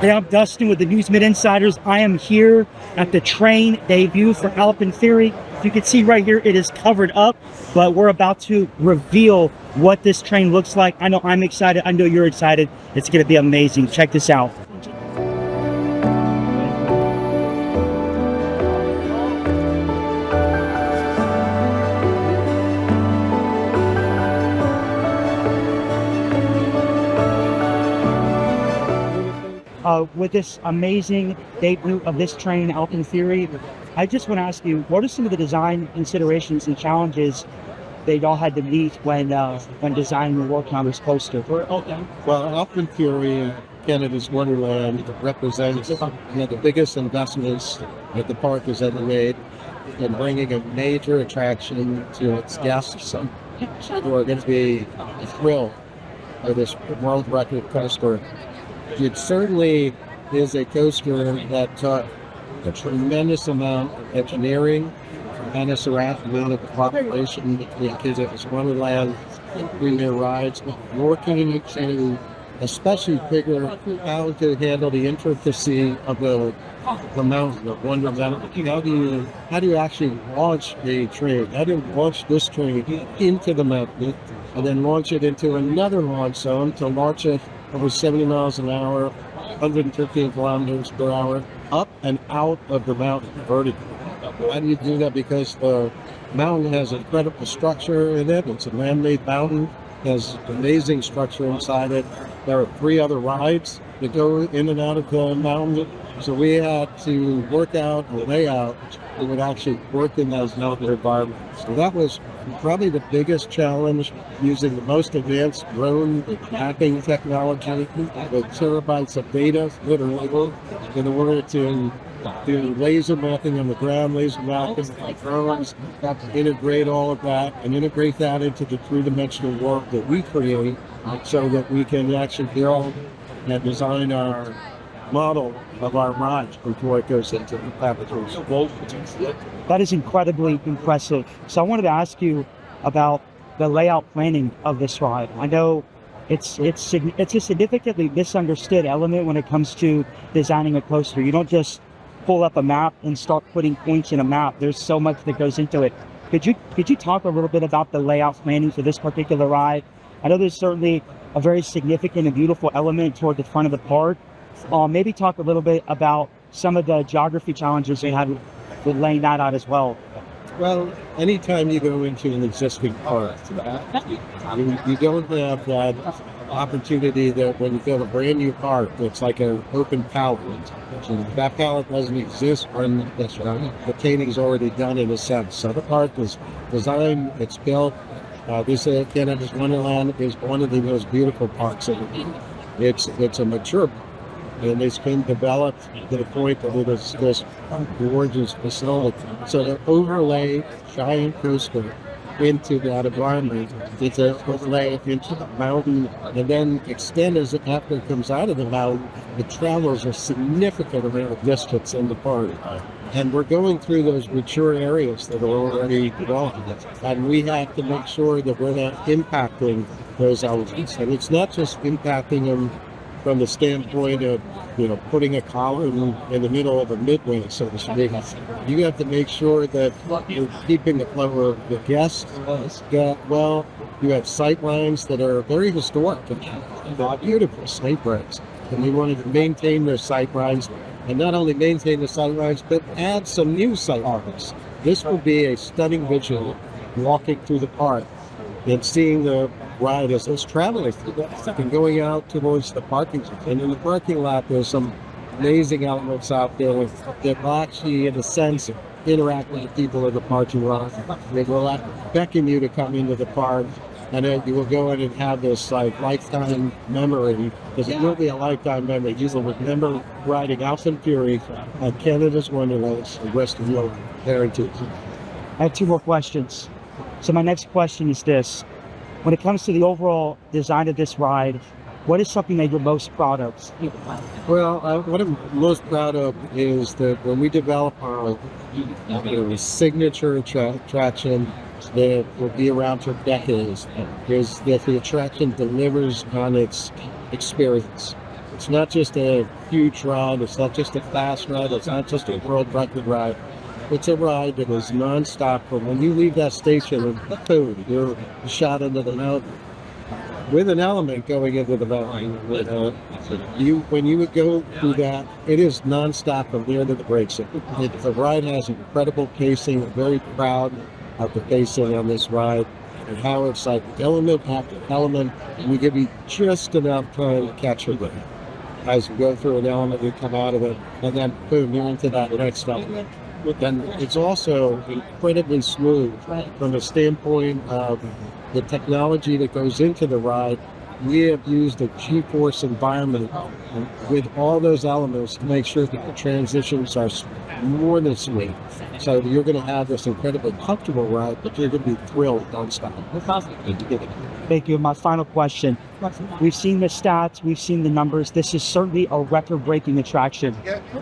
Hey, I'm Dustin with Amusement Insiders. I am here at the train debut for AlpenFury. You can see right here, it is covered up, but we're about to reveal what this train looks like. I know I'm excited. I know you're excited. It's going to be amazing. Check this out. With this amazing debut of this train, AlpenFury, I just want to ask you, what are some of the design considerations and challenges that y'all had to meet when designing and working on this coaster? Well, AlpenFury, Canada's Wonderland, represents one of the biggest investments that the park has ever made in bringing a major attraction to its guests who are going to be thrilled with this world record coaster. It certainly is a coaster that took a tremendous amount of engineering, tremendous amount of cooperation between kids at this Wonderland premier rides, working to especially figure how to handle the intricacy of the mountain of Wonderland. How do you actually launch a train? How do you launch this train into the mountain and then launch it into another launch zone to launch it over 70 miles an hour, 115 kilometers per hour, up and out of the mountain vertically? How do you do that? Because the mountain has incredible structure in it. It's a man-made mountain, has amazing structure inside it. There are 3 other rides that go in and out of the mountain. So we had to work out a layout that would actually work in those mountain environments. So that was probably the biggest challenge, using the most advanced drone mapping technology with terabytes of data, literally, in order to do laser mapping on the ground, laser mapping on drones, integrate all of that, and integrate that into the 3-dimensional world that we create so that we can actually build and design our model of our ride before it goes into the fabrication. That is incredibly impressive. So I wanted to ask you about the layout planning of this ride. I know it's a significantly misunderstood element when it comes to designing a coaster. You don't just pull up a map and start putting points in a map. There's so much that goes into it. Could you talk a little bit about the layout planning for this particular ride? I know there's certainly a very significant and beautiful element toward the front of the park. Maybe talk a little bit about some of the geography challenges you had with laying that out as well. Well, anytime you go into an existing park, you don't have that opportunity that when you build a brand new park, it's like an open palette. So that palette doesn't exist when the painting's already done in a sense. So the park is designed, it's built. This Canada's Wonderland is one of the most beautiful parks in the world. It's a mature park, and it's been developed to the point that it is this gorgeous facility. So to overlay giant coaster into that environment, it's an overlay into the mountain, and then extend as it after it comes out of the mountain, it travels a significant amount of distance in the park. And we're going through those mature areas that are already developed, and we have to make sure that we're not impacting those elements. And it's not just impacting them from the standpoint of, putting a column in the middle of a midway, so to speak. You have to make sure that you're keeping the flow of the guests. Well, you have sight lines that are very historic and beautiful sight lines. And we wanted to maintain those sight lines, and not only maintain the sight lines, but add some new sight lines. This will be a stunning visual walking through the park and seeing the ride as it's traveling through that and going out towards the parking lot. And in the parking lot, there's some amazing elements out there that will actually, in a sense, interact with the people in the parking lot. They will beckon you to come into the park, and then you will go in and have this lifetime memory, because it will be a lifetime memory. You will remember riding AlpenFury at Canada's Wonderland and rest of your heritage. I have 2 more questions. So my next question is this. When it comes to the overall design of this ride, what is something that you're most proud of? Well, what I'm most proud of is that when we develop our signature attraction that will be around for decades, is that the attraction delivers on its experience. It's not just a huge ride. It's not just a fast ride. It's not just a world record ride. It's a ride that is nonstop. From when you leave that station, and boom, you're shot into the mountain with an element going into the mountain. When you would go through that, it is nonstop from there to the brakes. The ride has incredible pacing. I'm very proud of the pacing on this ride and how it's like element after element. We give you just enough time to catch your breath. As you go through an element, you come out of it, and then boom, you're into that next element. Then it's also incredibly smooth from the standpoint of the technology that goes into the ride. We have used a G-force environment with all those elements to make sure that the transitions are more than smooth. So you're going to have this incredibly comfortable ride, but you're going to be thrilled nonstop. Thank you. My final question. We've seen the stats, we've seen the numbers. This is certainly a record-breaking attraction.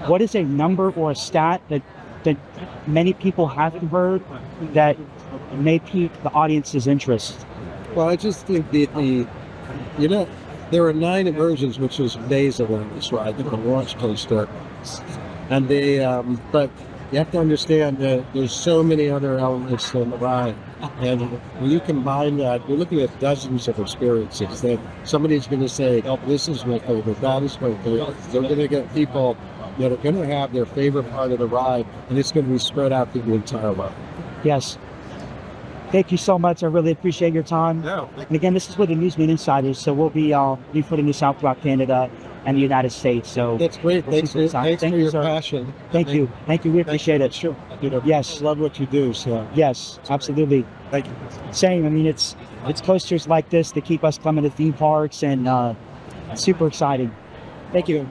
What is a number or a stat that many people haven't heard that may pique the audience's interest? Well, I just think there are 9 immersions, which is amazing on this ride, the launch coaster. And but you have to understand that there's so many other elements in the ride. And when you combine that, you're looking at dozens of experiences that somebody's going to say, oh, this is my favorite, that is my favorite. They're going to get people that are going to have their favorite part of the ride, and it's going to be spread out through the entire ride. Yes. Thank you so much. I really appreciate your time. Yeah. And again, this is with Amusement Insiders, so we'll be putting this out throughout Canada and the United States. So that's great. Thanks for your passion. Thank you. We appreciate it. Sure. Yes. I love what you do. So yes, absolutely. thank you. Same. I mean, it's coasters like this that keep us coming to theme parks, and super exciting. Thank you.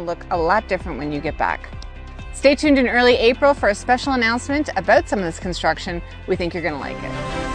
going to look a lot different when you get back. Stay tuned in early April for a special announcement about some of this construction. We think you're going to like it.